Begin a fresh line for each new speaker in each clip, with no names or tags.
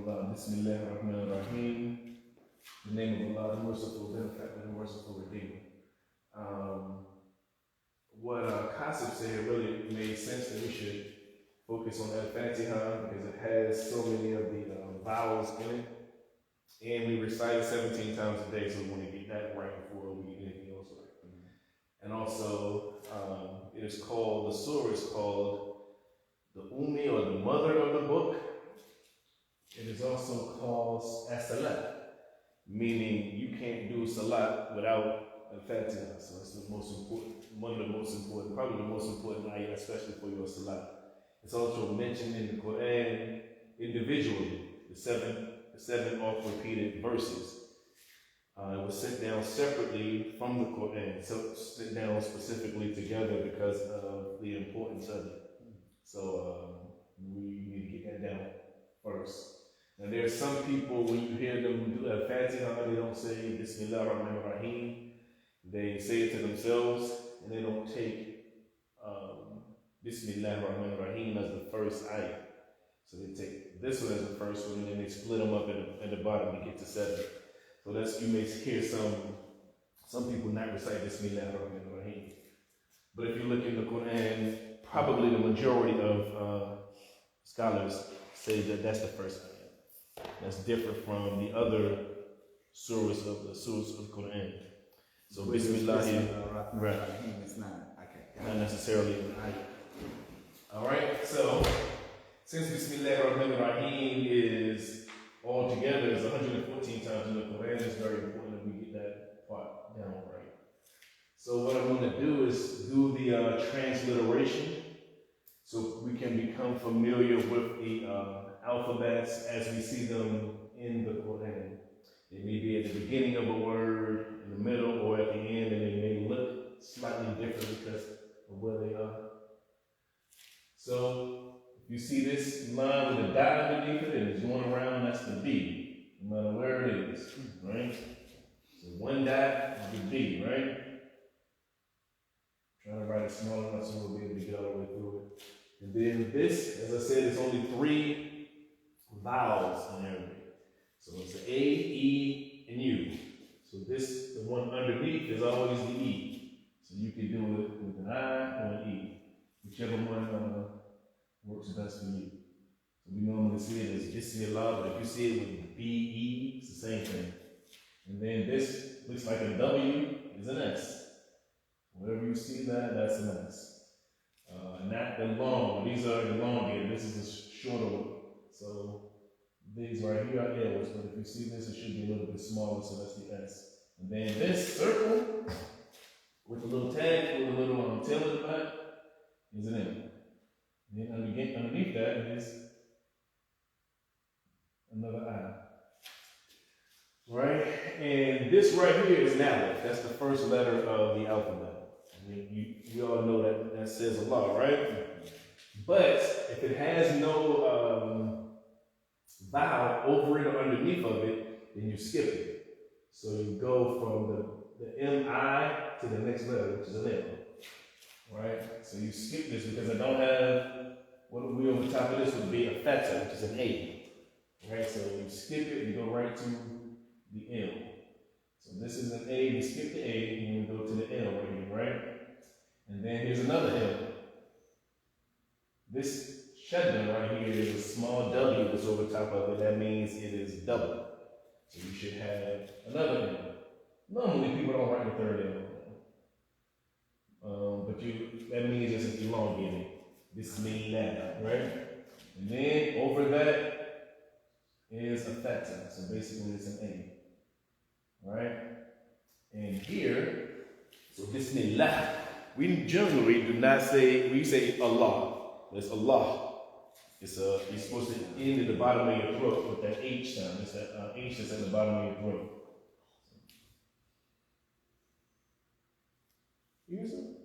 Allah. Bismillah ar-Rahman ar-Rahim. In the name of Allah, the merciful benefactor, the merciful redeemer. What Qasib said really made sense that we should focus on Al-Fatiha because it has so many of the vowels in it. And we recite it 17 times a day, so we want to get that right before we get anything else right. And also, it is called, the surah is called the Ummi, or the mother of the book. It is also called As-Salat, meaning you can't do Salat without Al-Fatiha. So it's the most important, one of the most important, probably the most important ayah, especially for your Salat. It's also mentioned in the Quran individually, the seven oft-repeated verses. It was sent down separately from the Quran, so sent down specifically together because of the importance of it. So we need to get that down first. Now there are some people, when you hear them do Al-Fatiha, they don't say Bismillah ar-Rahman ar-Rahim. They say it to themselves, and they don't take Bismillah ar-Rahman ar-Rahim as the first ayah. So they take this one as the first one, and then they split them up at the bottom to get to 7. So that's, you may hear some people not recite Bismillah ar-Rahman ar-Rahim. But if you look in the Quran, probably the majority of scholars say that that's the first ayah. That's different from the other surahs of the Quran. So Bismillah right.
It's
not necessarily an ayah. Alright, so since Bismillah ar-Rahman ar-Rahim is all together, it's 114 times in the Quran, it's very important that we get that part down right. So what I'm going to do is do the transliteration so we can become familiar with the alphabets as we see them in the Quran. They may be at the beginning of a word, in the middle, or at the end, and they may look slightly different because of where they are. So, if you see this line with a dot underneath it and it's going around, that's the B, no matter where it is, right? So one dot is the B, right? Trying to write it small enough so we'll be able to get all the way through it. And then this, as I said, it's only 3 vowels in Arabic. So it's A, E, and U. So this, the one underneath, is always the E. So you can do it with an I or an E, whichever one works best for you. So we normally see it as Bismillah, but if you see it with B-E, it's the same thing. And then this looks like a W, is an S. Wherever you see that, that's an S. Not the long, these are elongated, this is a shorter one. So these right here are L's, but if you see this, it should be a little bit smaller, so that's the S. And then this circle with the little tag, with a little tail in the back, is an M. And then underneath that is another I. Right? And this right here is an Aleph. That's the first letter of the alphabet. You all know that says a lot, right? But if it has no vowel over it or underneath of it, then you skip it. So you go from the M-I to the next letter, which is an M. Right? So you skip this because I don't have, what would be over top of this would be a theta, which is an A. Right? So you skip it and go right to the M. So this is an A, we skip the A, and we go to the L right here, right? And then here's another L. This shadda right here is a small W that's over top of it. That means it is double. So you should have another L. Normally people don't write the third L. But that means it's elongated. This means that, right? And then over that is a theta. So basically it's an A. Right? And here, so Bismillah, we generally do not say, we say Allah. There's Allah. It's you're supposed to end at the bottom of your throat with that H sound. It's that H that's at the bottom of your throat. You hear something?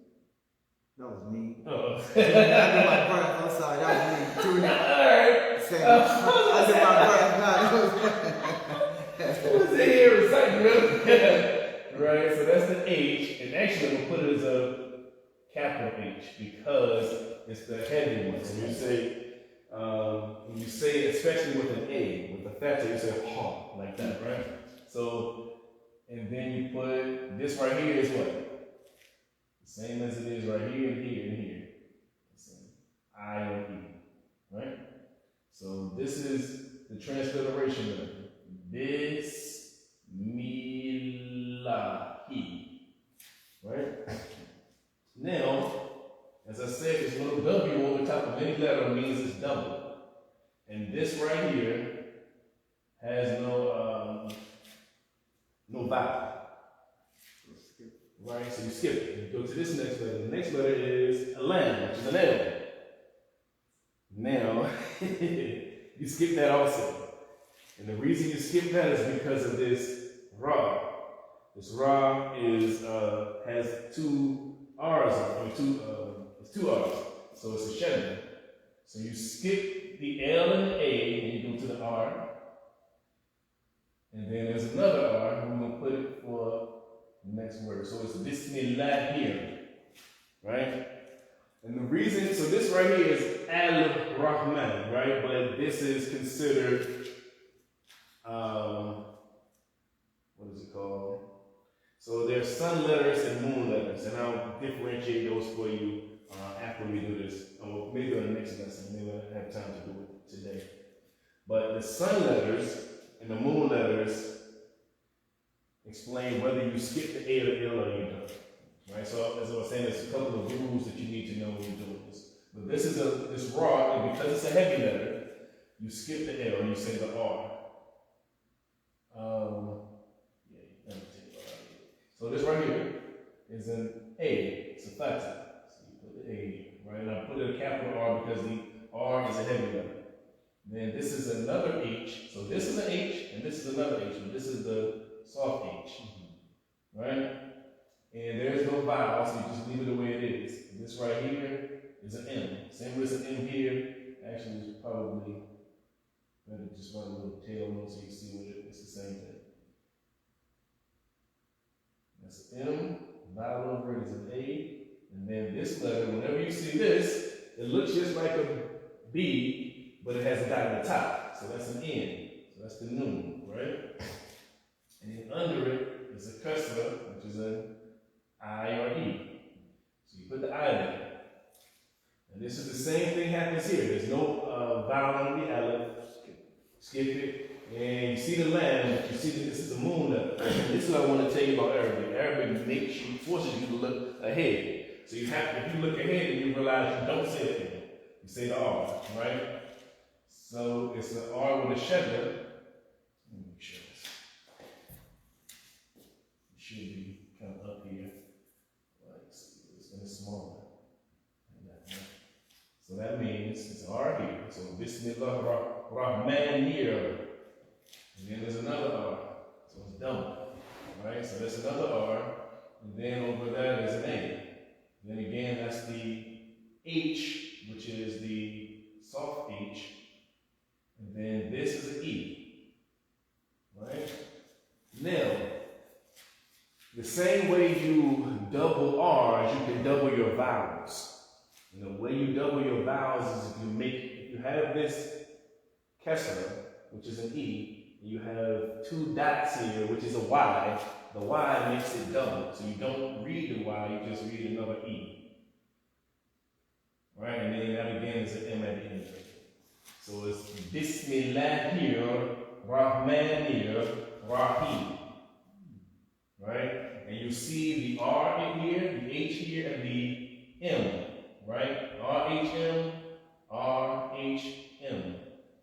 That was me.
Oh.
I did my breath. I'm sorry. That was me. Doing it. I did my breath.
I was in here reciting right? So that's the H. And actually, we'll put it as a capital H because it's the heavy one. So you say When you say, especially with an A, with the fatha, you say ha, like that, right? So, and then you put, this right here is what? The same as it is right here and here and here. I and E, right? So this is the transliteration method. Bismillahi, right? Now, as I said, this little W over top of any letter means it's double. And this right here has no vowel. Right? So you skip it. You go to this next letter. The next letter is a lamb, which is an L. Now, you skip that also. And the reason you skip that is because of this ra. This ra is has two R's on it, it's two R's. So it's a shadda. So you skip the L and the A and you go to the R. And then there's another R, and we're gonna put it for the next word. So it's Bismillah here. Right? And the reason, so this right here is Al-Rahman, right? But this is considered, what is it called? So there's sun letters and moon letters, and I'll differentiate those for you after we do this. Or maybe on the next lesson, maybe I have time to do it today. But the sun letters and the moon letters explain whether you skip the A or the L or you don't. Right, so as I was saying, there's a couple of rules that you need to know when you're doing this. But this is this raw, and because it's a heavy letter, you skip the L and you say the R. Let me take it out. So this right here is an A, it's a fatha. So you put the A here, right? And I put a capital R because the R is a heavy letter. Then this is another H. So this is an H, and this is another H, but this is the soft H, right? And there's no vowel, so you just leave it the way it is. This right here is an M. Same with an M here. Actually, it's probably better just run a little tail on so you see what it's the same thing. That's an M. Vowel over it is an A. And then this letter, whenever you see this, it looks just like a B, but it has a dot at the top. So that's an N. So that's the noon, right? And then under it is a kasra, which is a I or E. So you put the I there. And this is the same thing happens here. There's no vowel on the aleph. Skip it. And you see the lamb, but you see that this is the moon letter. This is what I want to tell you about Arabic. Arabic forces you to look ahead. So you have to, if you look ahead and you realize you don't say it again. You say the R, right? So it's the R with a shadda. Let me make sure this. It should be kind of up here. It's smaller. So that means it's R here. So Bismillah Rahman here. And then there's another R. So it's double. Right? So there's another R. And then over there there's an A. Then again that's the H, which is the soft H. And then this is an E. Right? Now, the same way you double R's, you can double your vowels. And the way you double your vowels is if you have this kesra, which is an E, and you have two dots here, which is a Y, the Y makes it double. So you don't read the Y, you just read another E. Right? And then that again is an M at the end. So it's Bismillahir Rahmanir Rahim. Right? And you see the R in here, the H here, and the M. Right? R-H-M, R-H-M.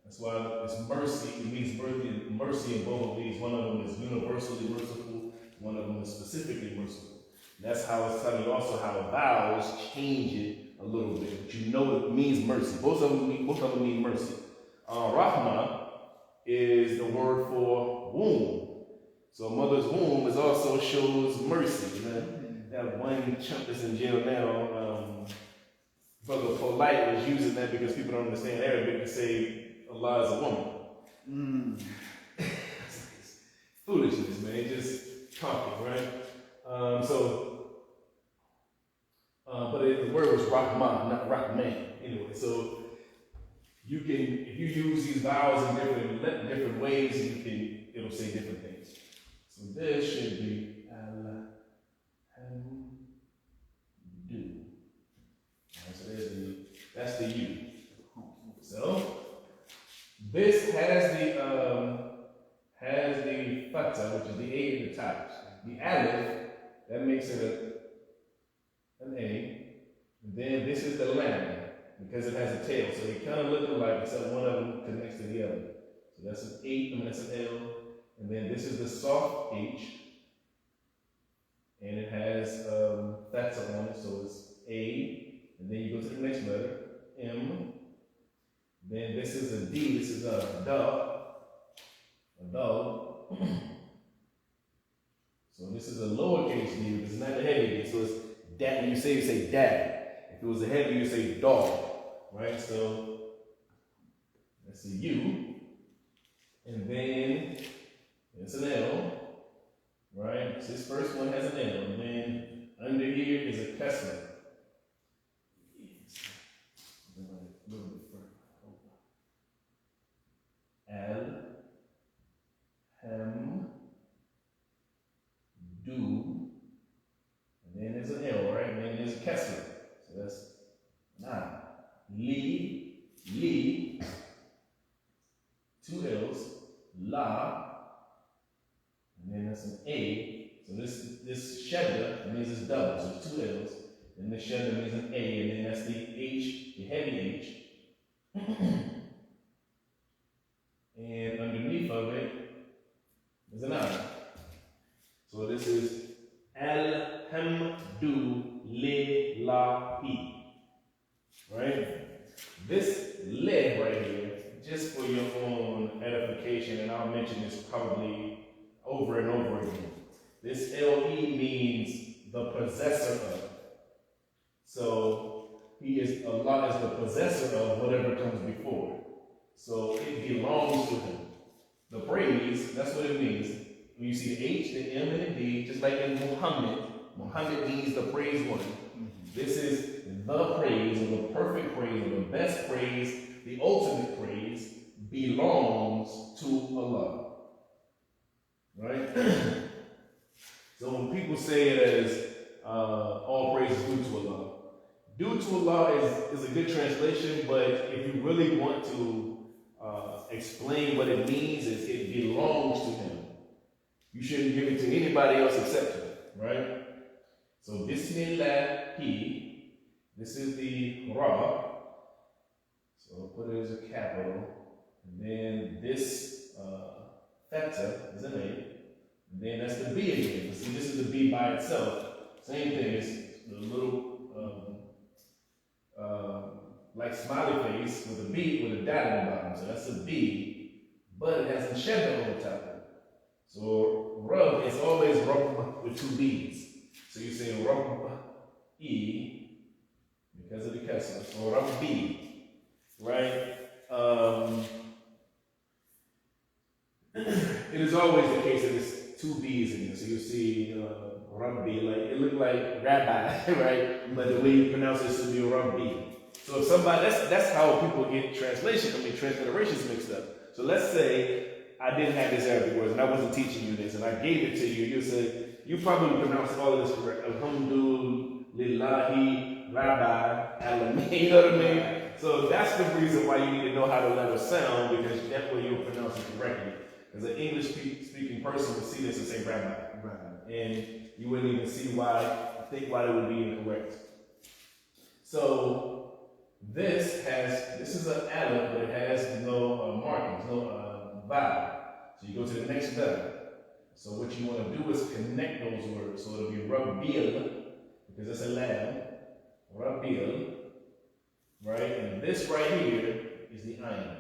That's why it's mercy. It means mercy in both of these. One of them is universally merciful. One of them is specifically merciful. That's how it's telling you also how vowels change it a little bit. But you know it means mercy. Both of them mean mercy. Rahma is the word for womb. So a mother's womb is also shows mercy. That one chump that's in jail now, Brother Polite was using that because people don't understand Arabic to say Allah is a woman. Foolishness, man. Just talking, right? But the word was Rahman, not Rahman. Anyway, so you can, if you use these vowels in different ways, it'll say different things. So this should be al, ham, do. Alright, so that's the U. So this has the fatha, which is the A at the top. The aleph, that makes it an A. And then this is the lam, because it has a tail. So they kind of look alike, except one of them connects to the other. So that's an that's an L. And then this is the soft H. And it has fatha on it, so it's A. And then you go to the next letter, M. Then this is a D, this is a dog. So this is a lowercase d, because it's not a heavy d. So it's dad. When you say dad. If it was a heavy, you say dog, right? So that's a U. And then it's an L, right? So this first one has an L. And then under here is a kasra. Al, ham, do, and then there's an L, right? And then there's a kasra. So that's na. Li, two L's, la, and then that's an A. So this shadda means it's double, so it's two L's. And this shadda means an A, and then that's the H, the heavy H. And underneath of it is an I. So this is alhamdulillahi, right? This le right here, just for your own edification, and I'll mention this probably over and over again. This le means the possessor of. So Allah is the possessor of whatever comes before. So it belongs to him. The praise, that's what it means. When you see the H, the M, and the D, just like in Muhammad, Muhammad means the praised one. This is the praise, or the perfect praise, or the best praise, the ultimate praise, belongs to Allah. Right? So when people say it as all praise is due to Allah, due to Allah is a good translation, but if you really want to explain what it means, is it belongs to him. You shouldn't give it to anybody else except him, right? So Bismillahi, this is the Ra, so put it as a capital, and then this fatha is an A, and then that's the B again. See, this is the B by itself. Same thing, it's the little like smiley face with a B with a dot on the bottom. So that's a B, but it has a shadda on the top of it. So Rub is always Rub with two B's. So you say Rub E because of the kasra. So Rub B, right? It is always the case that there's two B's in there. So you see Rabbi, like it looked like rabbi, right? But the way you pronounce it should be Rabbi. So if somebody, that's how people get transliterations mixed up. So let's say I didn't have this Arabic words and I wasn't teaching you this and I gave it to you, you say, you probably pronounced all of this correct. Alhamdulillahi, Rabbi, Alamin, you know what I mean? So that's the reason why you need to know how the letters sound, because that way you'll pronounce it correctly. Because an English speaking person would see this and say Rabbi. And you wouldn't even see why it would be incorrect. So this is an aleph, but it has no markings, no vowel. So you go to the next letter. So what you want to do is connect those words. So it'll be Rabbil, because it's a lamb. Rabbil, right? And this right here is the ayn.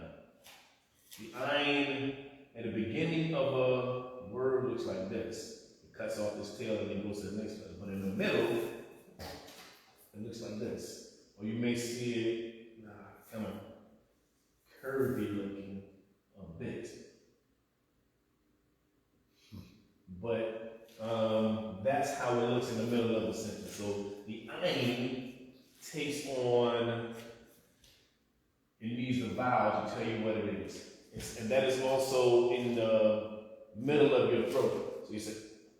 The ayn at the beginning of a word looks like this. It cuts off this tail and then goes to the next letter. But in the middle, it looks like this. Or you may see it kind of curvy looking a bit. But that's how it looks in the middle of the sentence. So the ayn takes on, it needs the vowel to tell you what it is. And that is also in the middle of your throat. So you say,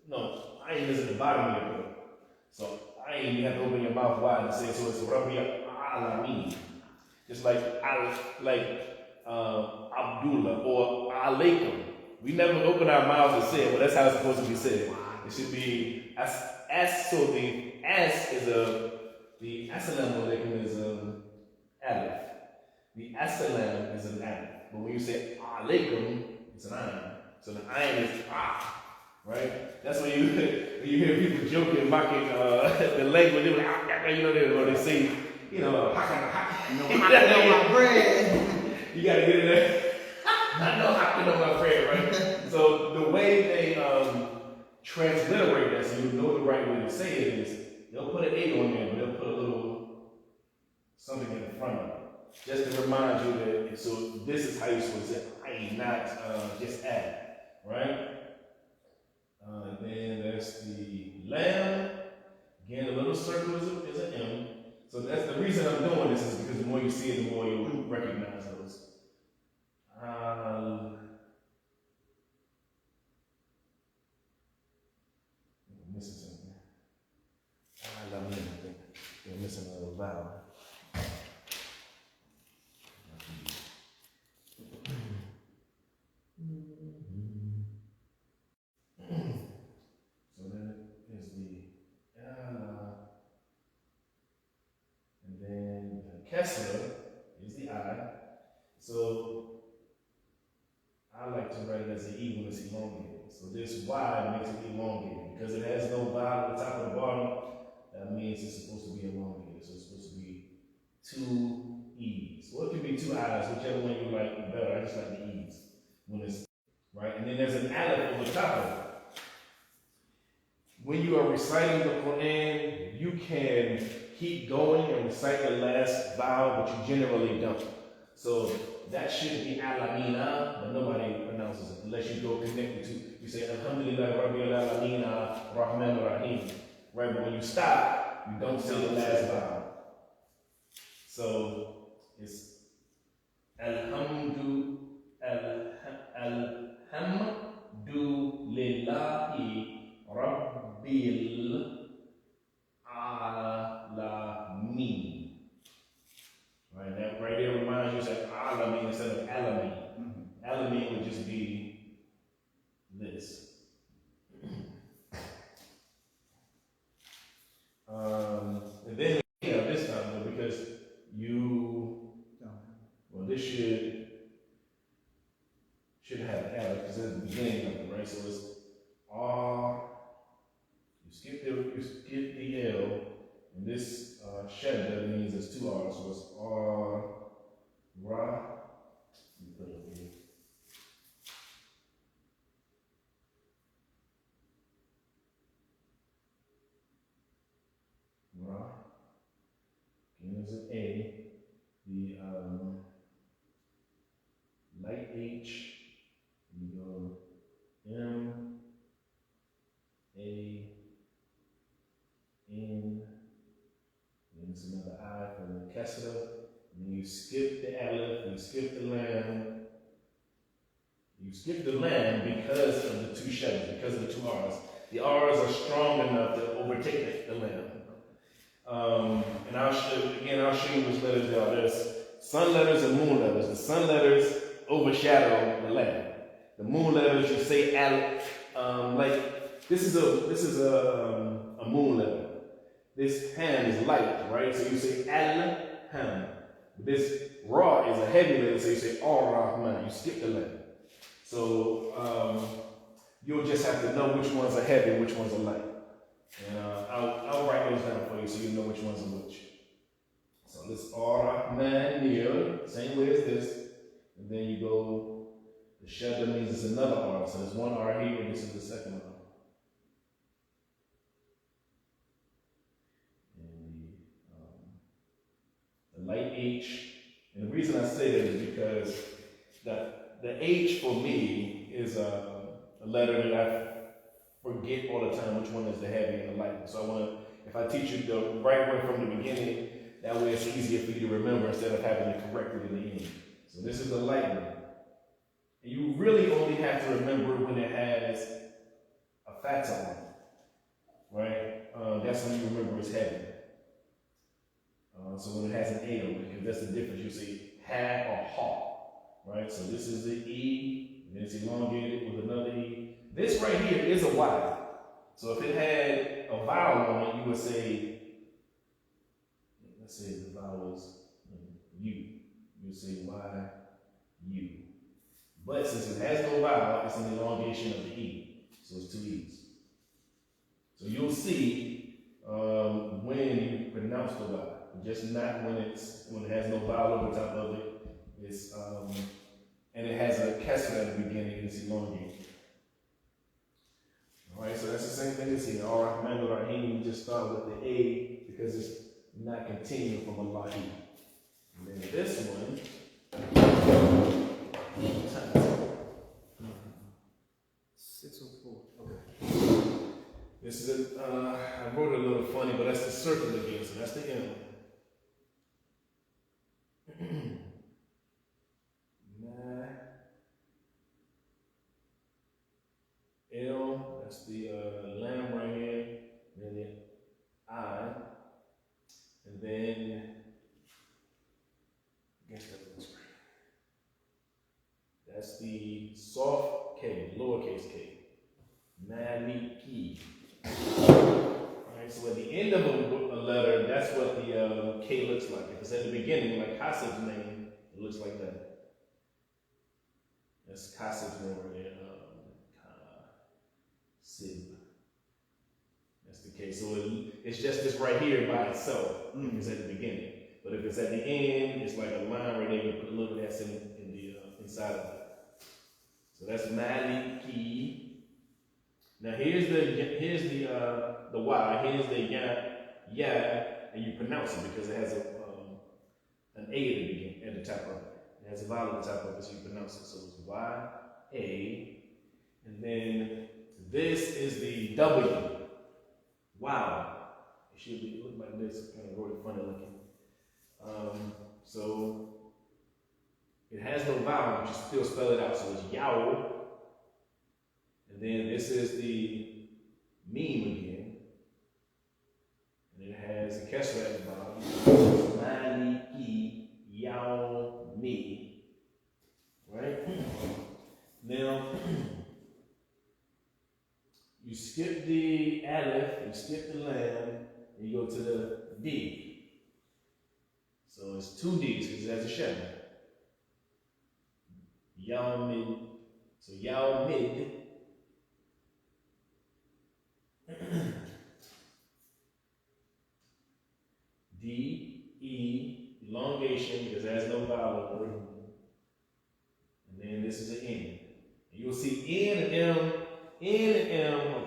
no, ayin is at the bottom of your throat. So ayin, you have to open your mouth wide and say, so it's Rabbi Alamin. Just like Abdullah or Alaikum. We never open our mouths and say it, but that's how it's supposed to be said. It should be as so the as is the assalamu alaikum is alif. The assalam is an alif. But when you say alaikum, it's an ayin. So the ayin is right? That's when you hear people joking, mocking the language. They're like, or they say,
hacking on my bread.
You gotta get in there. I know hacking on my bread, right? So the way they transliterate that, so you know the right way to say it is, they'll put an 8 on there, but they'll put a little something in the front of it. Just to remind you that, so this is how you're supposed to say, ayin, not just add, right? Then there's the lamb. Again, the little circle is an M. So that's the reason I'm doing this, is because the more you see it, the more you'll recognize those. I'm missing something. I think they're missing a little vowel. So then there's the and then the Kesser is the I. So I like to write it as an E when it's elongated. So this Y makes it elongated. Because it has no vowel at the top or the bottom, that means it's supposed to be elongated. So it's supposed to be 2 E's. Or it could be 2 I's, whichever one you like better. I just like the E's when it's right. And then there's an aleph over top of it. When you are reciting the Quran, you can keep going and recite the last vowel, but you generally don't. So that should be alamina, but nobody pronounces it unless you go connected to, you say Alhamdulillah Rabbil Alamina Rahman Rahim. Right, but when you stop, you don't say the last vowel. So it's Alhamdulillahi Rabbil Alamin. Right, that right there reminds you that Alamin instead of Alamin. Alamin would just be this. And then this time though, because this should have Alif because it's the beginning of it, right? So it's R. You skip the L, and this shadda means there's 2 R's, so it's R, Ra. You put it here. Ra. Again, there's an A. The light H. You go M, A, N. Then it's another I for the Kesra. And then you skip the Aleph, you skip the Lam. You skip the Lam because of the 2 shaddas, because of the 2 R's. The R's are strong enough to overtake the Lam. And I'll show you which letters they are. There's sun letters and moon letters. The sun letters overshadow the Lam. The moon letters, you say like this is a moon letter. This ham is light, right? So you say al-ham. This ra is a heavy letter, so you say ar-rahman. You skip the letter. So you'll just have to know which ones are heavy and which ones are light. And I'll write those down for you so you know which ones are which. So this ar-rahman near, same way as this. And then you go, the shadda means it's another R. So there's 1 R here, and this is the second R. The light H, and the reason I say that is because the H for me is a letter that I forget all the time which one is the heavy and the light. So I want to, if I teach you the right one from the beginning, That way it's easier for you to remember instead of having to correct it in the end. So this is the light one. And you really only have to remember when it has a fatha on it, right? That's when you remember it's heavy. So when it has an A on it, because that's the difference. You say ha or ha, right? So this is the E, and then it's elongated with another E. This right here is a Y. So if it had a vowel on it, you would say, let's say the vowel is U. You would say Y, U. But since it has no vowel, it's an elongation of the E. So it's two E's. So you'll see when you pronounce the Y, just not when it has no vowel over top of it. It's and it has a kesra at the beginning. It's elongated. All right, so that's the same thing as here. Ar-Rahman Ar-Rahim. You just start with the A because it's not continuing from Allah. And then this one.
604.
Okay. This is I wrote it a little funny, but that's the circle again, so that's the M. L, that's the lamb right here, and then the I, and then I guess that's right. That's the soft K, lowercase k. Maliki. Alright, so at the end of a letter, that's what the K looks like. If it's at the beginning, like Kasib's name, it looks like that. That's Kasib's name right there. Kasib. That's the K. So it's just this right here by itself. If it's at the beginning. But if it's at the end, it's like a line right there. You put a little S in the inside of it. So that's Maliki. Now here's the Y, here's the ya, and you pronounce it because it has an A at the beginning, at the top of it. It has a vowel at the top of it, so you pronounce it. So it's Y, A, and then this is the W. Wow. It should be look like this, kind of really funny looking. So it has no vowel, but you still spell it out, so it's Yow. And then this is the meme again. And it has a kesra at the bottom. Maliki Yao Mi. Right? Now, you skip the aleph, you skip the lam, and you go to the D. So it's two D's because it has a shem. Yao Mid. So Yao Mid. D, E, elongation because it has no vowel over it. And then this is the N. And you'll see N and M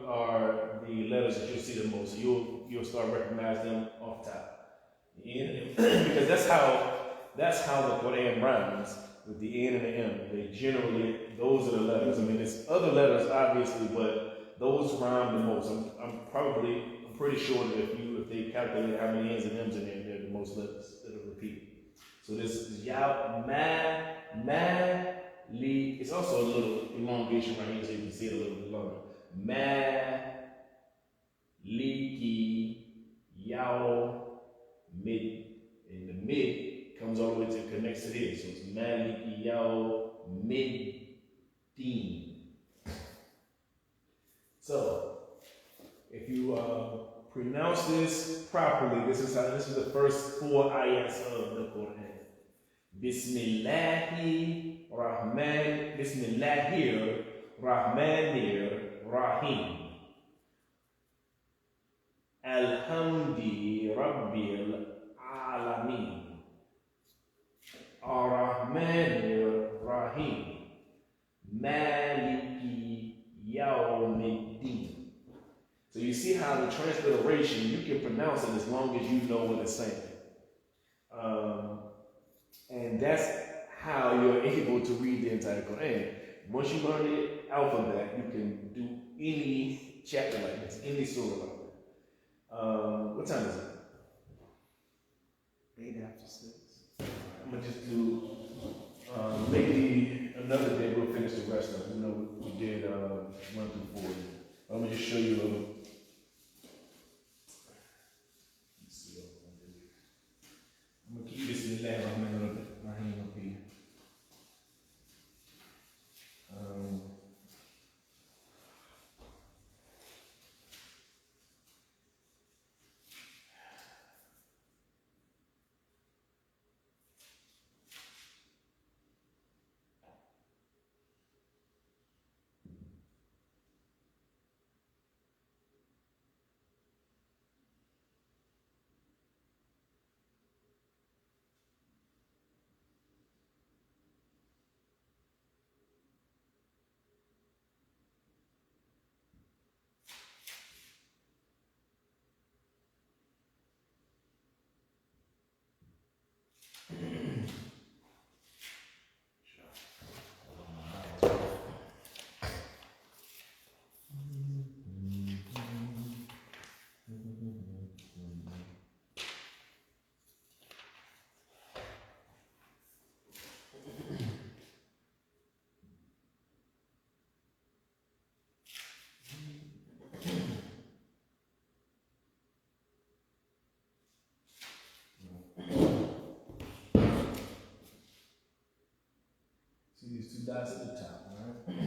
are the letters that you'll see the most. So you'll start recognizing them off top. The N and M, because that's how the Quran rhymes with the N and the M. They generally, those are the letters. I mean, there's other letters obviously, but those rhyme the most. I'm pretty sure that if they calculate how many N's and M's in there, they're the most letters that are repeated. So this is Yao, Li. It's also a little elongation right here, so you can see it a little bit longer. Li, Ki, Yao, Mid. And the mid comes all the way to connects to this. So it's Li, Ki, Yao, Mid, Deen. So, if you pronounce this properly, this is the first 4 ayats of the Quran. Bismillahir Rahmanir Rahim. Alhamdi Rabbil Alameen. Ar-Rahmanir Rahim. Maliki Yawmiddin. So you see how the transliteration, you can pronounce it as long as you know what it's saying. And that's how you're able to read the entire Quran. Once you learn the alphabet, you can do any chapter like this, any surah like that. What time is it?
8 after 6.
I'm gonna just do, maybe another day we'll finish the rest of it. You know, we did 1 through 4. I'm gonna just show you a little. Let's see what I'm gonna do. I'm gonna keep this in the lab. I'm gonna put my hand up here. See these 2 dots at the top, right?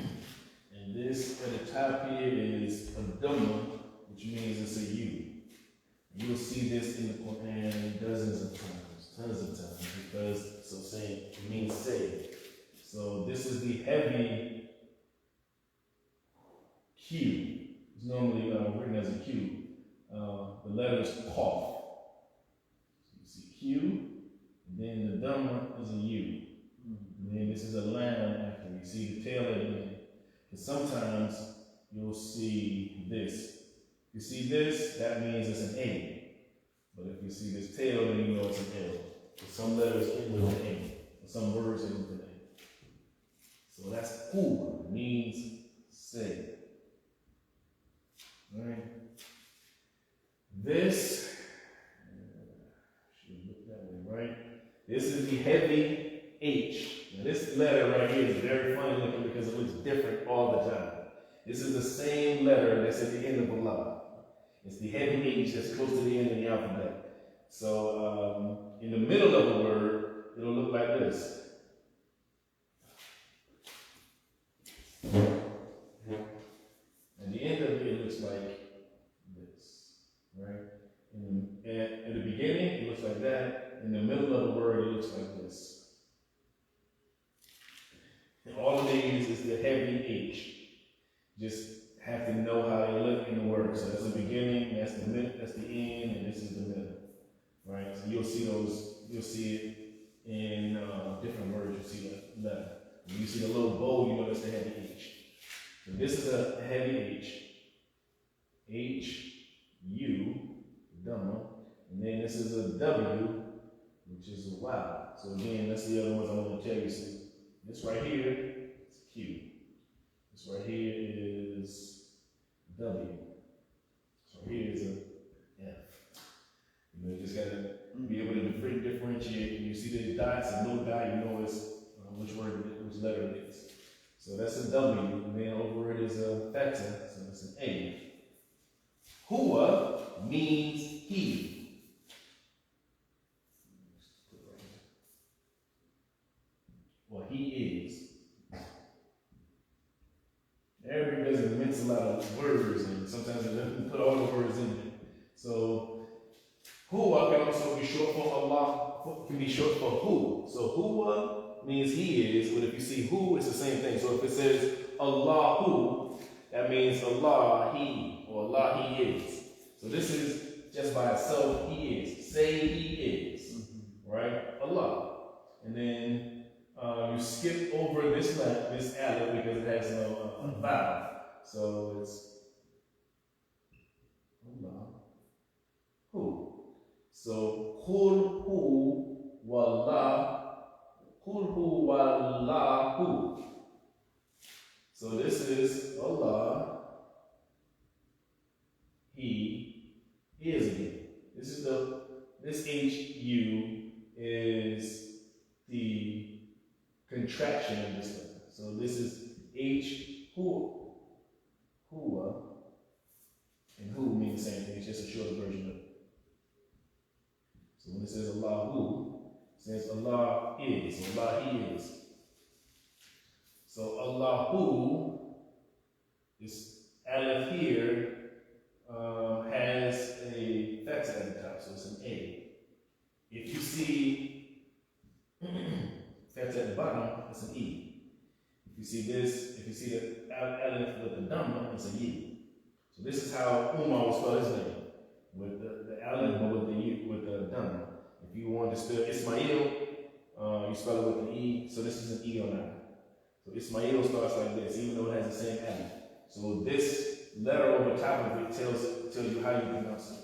And this at the top here is a Dhamma, which means it's a U. You'll see this in the Quran dozens of times, tons of times, because so saying it means say. So this is the heavy Q. It's normally written as a Q. The letter is Qaf. So you see Q, and then the Dhamma is a U. And then this is a line after. You see the tail at the end. And sometimes you'll see this. If you see this, that means it's an A. But if you see this tail, then you know it's an L. So some letters end with an A. Or some words end with an A. So that's who means say. Alright? This should look that way, right? This is the heavy H. Now this letter right here is very funny looking because it looks different all the time. This is the same letter that's at the end of Allah. It's the heavy H that's close to the end of the alphabet. So in the middle of the word, it'll look like this. At the end of it, it looks like this, right? At the beginning, it looks like that. In the middle of the word, it looks like this. And all of these is the heavy H. Just have to know how they look in the word. So that's the beginning, that's the middle, that's the end, and this is the middle, right? So you'll see those. You'll see it in different words. You'll see that letter. When you see the little bow, you know that's the heavy H. So this is a heavy H. H, U, Dhamma, and then this is a W, which is a Y. So again, that's the other ones I'm going to tell you. See, this right here is Q. This right here is W. So here is a F. You know, you just gotta be able to differentiate. When you see the dots and no dot, you know it's which letter it is. So that's a W, and then over it is a theta, so it's an A. Hua means he. Well, he is. Arabic doesn't mince a lot of words, and sometimes it doesn't put all the words in it. So, Hua can also be short for Allah, can be short for who. So, Hua means he is, but if you see who, it's the same thing. So, if it says Allahu, that means Allah, he, or Allah, he is. So, this is just by itself, he is. Say he is, right? Allah. And then, you skip over this alif because it has no vowel. So it's Allah. Who. So Qul hu wallah. Qul hu wallahu. So this is Allah. He is again. This is this H-U contraction of this letter. So this is H, Hua, and Hu mean the same thing, it's just a shorter version of it. So when it says Allahu, it says Allah is, Allah He is. So Allahu, this Aleph here, has a fatha at the top, so it's an A. If you see fatha at the bottom, it's an E. If you see this, if you see the Aleph with the Dhamma, it's a U. So this is how Umar will spell his name, with the Aleph or with the U, with the Dhamma. If you want to spell Ismail, you spell it with an E, so this is an E on that. So Ismail starts like this, even though it has the same Aleph. So this letter over top of it tells you how you pronounce it.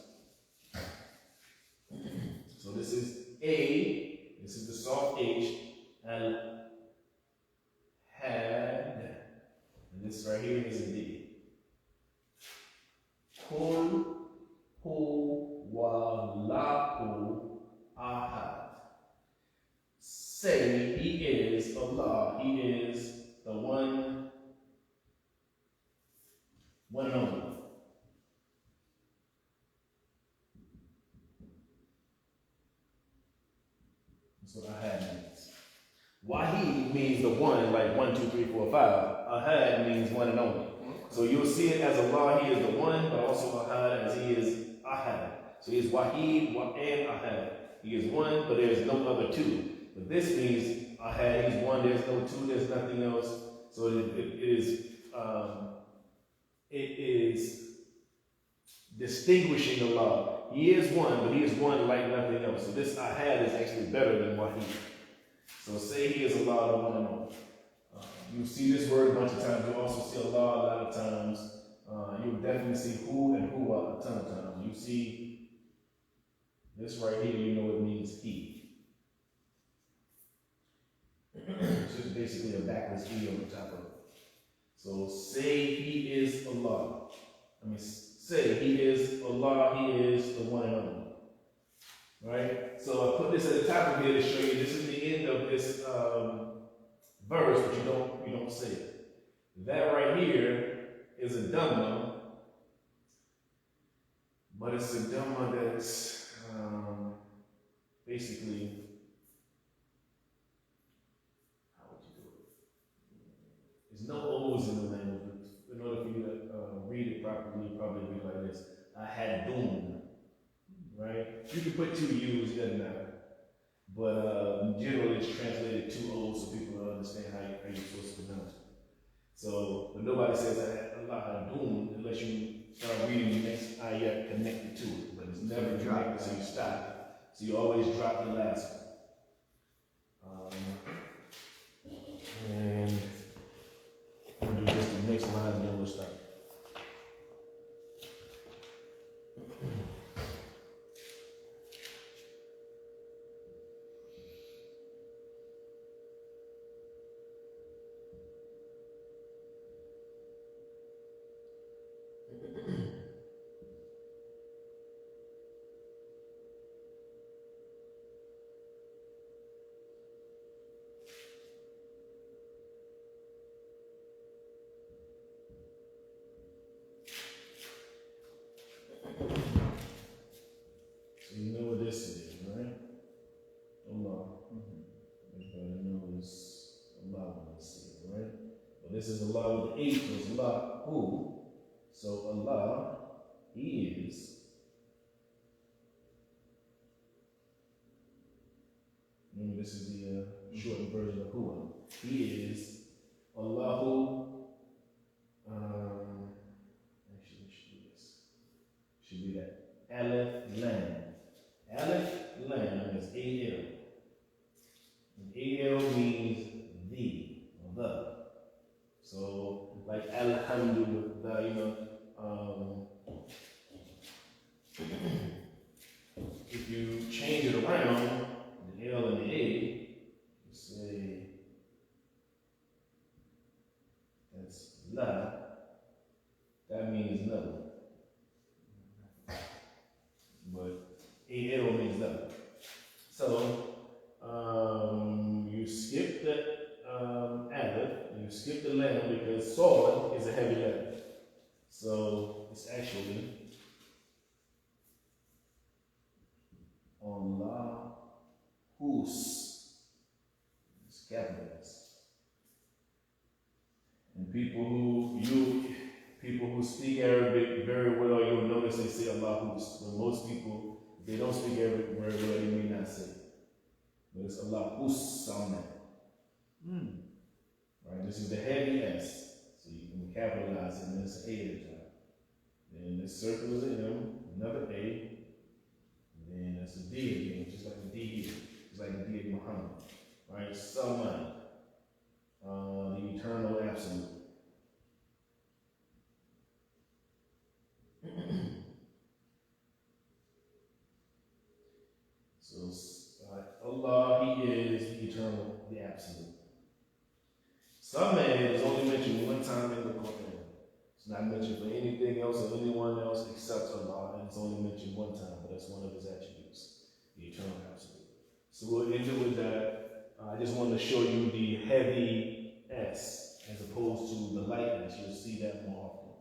So this is A, this is the soft H, and had, and this right here is a D. Kul huwallahu ahad. Say, He is Allah, He is the one and only. That's what ahad means. Wahid means the one, like 1, 2, 3, 4, 5. Ahad means one and only. So you'll see it as Allah, He is the one, but also ahad as He is ahad. So He is wahid and ahad. He is one, but there is no other two. But this means ahad, He's one, there's no two, there's nothing else. So it is distinguishing Allah. He is one, but He is one like nothing else. So this ahad is actually better than wahid. So say He is Allah, the one and only. You see this word a bunch of times. You also see Allah a lot of times. You'll definitely see Hu and Huwa a ton of times. You see this right here, you know it means He. It's just basically a backwards E on the top of it. So say He is Allah. Say He is Allah, He is the one and only. Right? So I put this at the top of here to show you this is the end of this verse, but you don't say it. That right here is a Dhamma, but it's a Dhamma that's basically, how would you do it? There's no O's in the language. In order for you to read it properly, you probably read like this. I had doom, right? You can put 2 U's, it doesn't matter. But generally it's translated 2 O's so people will understand how you're supposed to pronounce it. So, but nobody says Allah Doom unless you start reading the next ayat connected to it. But it's never connected, so you stop. So you always drop the last one. And we'll do just the next line and then we'll stop. So you know what this is, right? Allah. Everybody knows Allah when they see it, right? But this is Allah with the H, so it's Allah who. So Allah, He is. Remember, this is the shortened version of Huwa. He is Allahu. Actually, we should do this. Should be that. Aleph Lam. Aleph Lam is A-L. And A-L means the, or the. So, like Alhamdulillah, you know, if you change it around, the L and the A, you say, that's La, that means no. But A-L means no. So, you skip that Sod is a heavy letter. So it's actually Allahus. It's capital S. And people who speak Arabic very well, you'll notice they say Allahus. But most people, if they don't speak Arabic very well, they may not say it. But it's Allahus Samad. Right? This is the heavy S. So you can capitalize it, and it's an A at the top. Then this circle is an M, another A, and then that's a D again, just like the D here. It's like the D of Muhammad. Right? Samad. The eternal absolute. So Allah, He is the eternal, the absolute. Samad is only mentioned one time in the Quran. It's not mentioned for anything else or anyone else except Allah, and it's only mentioned one time, but that's one of His attributes, the eternal absolute. So we'll end it with that. I just wanted to show you the heavy S as opposed to the light S. You'll see that more often.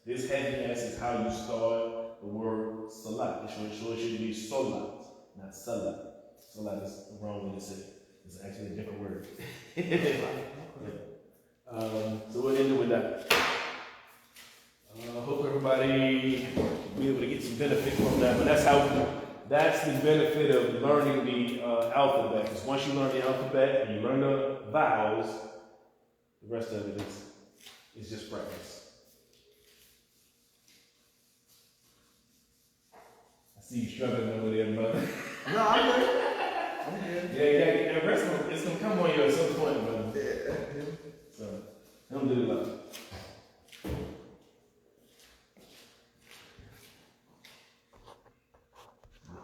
This heavy S is how you start the word salat. It should be solat, not salat. Salat is the wrong way to say it. It's actually a different word. So we'll end it with that. I hope everybody will be able to get some benefit from that. But that's the benefit of learning the alphabet. Because once you learn the alphabet and you learn the vowels, the rest of it is just practice. I see you struggling over there, brother.
No, I'm good. I'm good.
Yeah. The rest of it, it's gonna come on you at some point, brother.
Yeah.
So, alhamdulillah.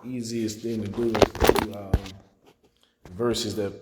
The easiest thing to do is to verses that